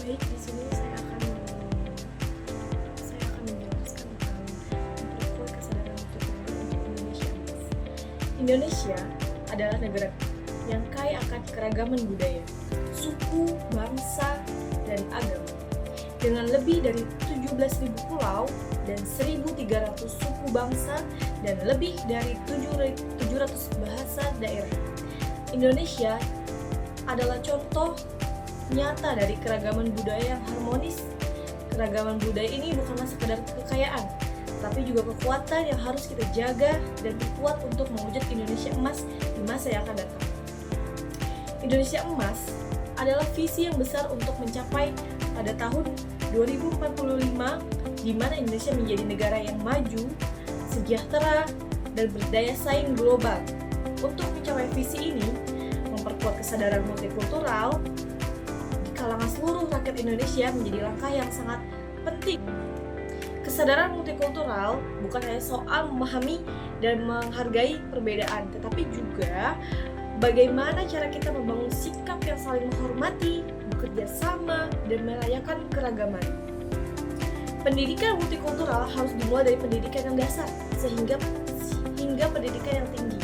Baik, di sini saya akan menjelaskan tentang memperkuat kesadaran multikultural untuk Indonesia. Indonesia adalah negara yang kaya akan keragaman budaya, suku, bangsa, dan agama. Dengan lebih dari 17.000 pulau dan 1.300 suku bangsa dan lebih dari 700 bahasa daerah. Indonesia adalah contoh nyata dari keragaman budaya yang harmonis. Keragaman budaya ini bukanlah sekedar kekayaan, tapi juga kekuatan yang harus kita jaga dan dibuat untuk mewujud Indonesia emas di masa yang akan datang. Indonesia emas adalah visi yang besar untuk mencapai pada tahun 2045, di mana Indonesia menjadi negara yang maju, sejahtera, dan berdaya saing global. Untuk mencapai visi ini, memperkuat kesadaran multikultural di kalangan seluruh rakyat Indonesia menjadi langkah yang sangat penting. Kesadaran multikultural bukan hanya soal memahami dan menghargai perbedaan, tetapi juga bagaimana cara kita membangun sikap yang saling menghormati, bekerja sama, dan merayakan keragaman. Pendidikan multikultural harus dimulai dari pendidikan yang dasar hingga pendidikan yang tinggi.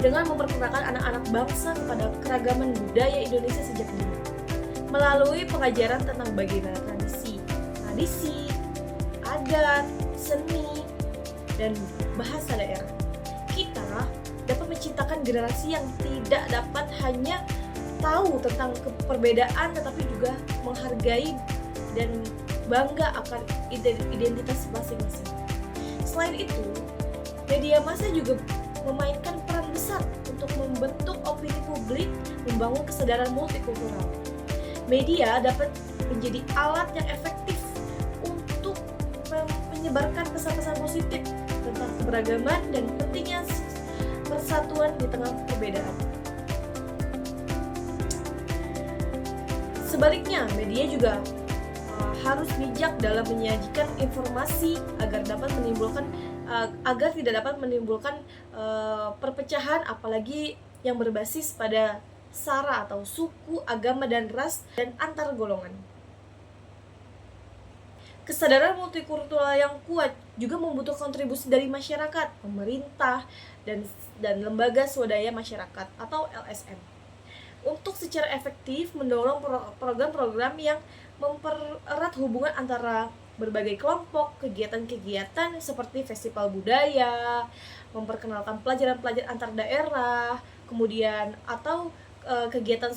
Dengan memperkenalkan anak-anak bangsa kepada keragaman budaya Indonesia sejak dini, melalui pengajaran tentang bagaimana tradisi, adat, seni, dan bahasa daerah, kita dapat menciptakan generasi yang tidak dapat hanya tahu tentang perbedaan, tetapi juga menghargai dan bangga akan identitas masing-masing. Selain itu, media massa juga memainkan peran besar untuk membentuk opini publik, membangun kesadaran multikultural. Media dapat menjadi alat yang efektif untuk menyebarkan pesan-pesan positif tentang keberagaman dan pentingnya persatuan di tengah perbedaan. Sebaliknya, media juga harus bijak dalam menyajikan informasi agar tidak dapat menimbulkan perpecahan, apalagi yang berbasis pada sara atau suku, agama, dan ras, dan antar golongan. Kesadaran multikultural yang kuat juga membutuhkan kontribusi dari masyarakat, pemerintah, dan lembaga swadaya masyarakat atau LSM untuk secara efektif mendorong program-program yang mempererat hubungan antara berbagai kelompok, kegiatan-kegiatan seperti festival budaya, memperkenalkan pelajaran-pelajaran antar daerah, kemudian atau kegiatan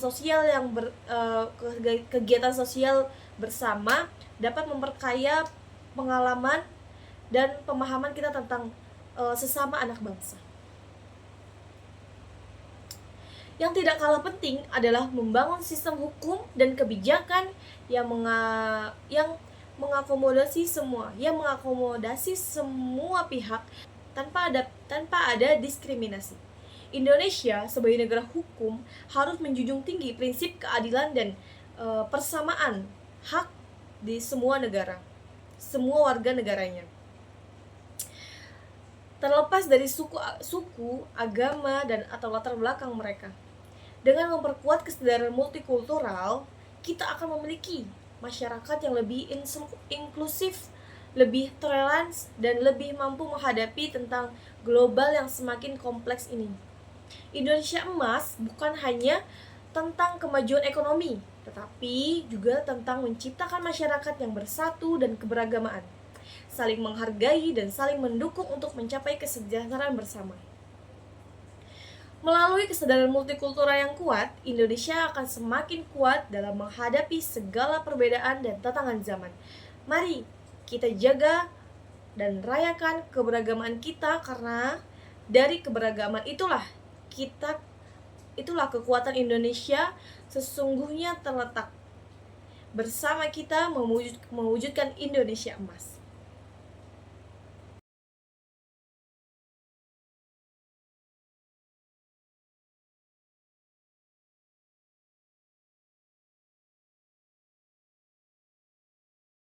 sosial bersama dapat memperkaya pengalaman dan pemahaman kita tentang sesama anak bangsa. Yang tidak kalah penting adalah membangun sistem hukum dan kebijakan yang mengakomodasi semua pihak tanpa ada diskriminasi. Indonesia sebagai negara hukum harus menjunjung tinggi prinsip keadilan dan persamaan hak di semua warga negaranya. Terlepas dari suku, agama, dan atau latar belakang mereka. Dengan memperkuat kesadaran multikultural, kita akan memiliki masyarakat yang lebih inklusif, lebih toleran, dan lebih mampu menghadapi tentang global yang semakin kompleks ini. Indonesia emas bukan hanya tentang kemajuan ekonomi, tetapi juga tentang menciptakan masyarakat yang bersatu dan keberagamaan, saling menghargai dan saling mendukung untuk mencapai kesejahteraan bersama. Melalui kesadaran multikultural yang kuat, Indonesia akan semakin kuat dalam menghadapi segala perbedaan dan tantangan zaman. Mari kita jaga dan rayakan keberagaman kita, karena dari keberagaman itulah kekuatan Indonesia sesungguhnya terletak. Bersama kita mewujudkan Indonesia emas.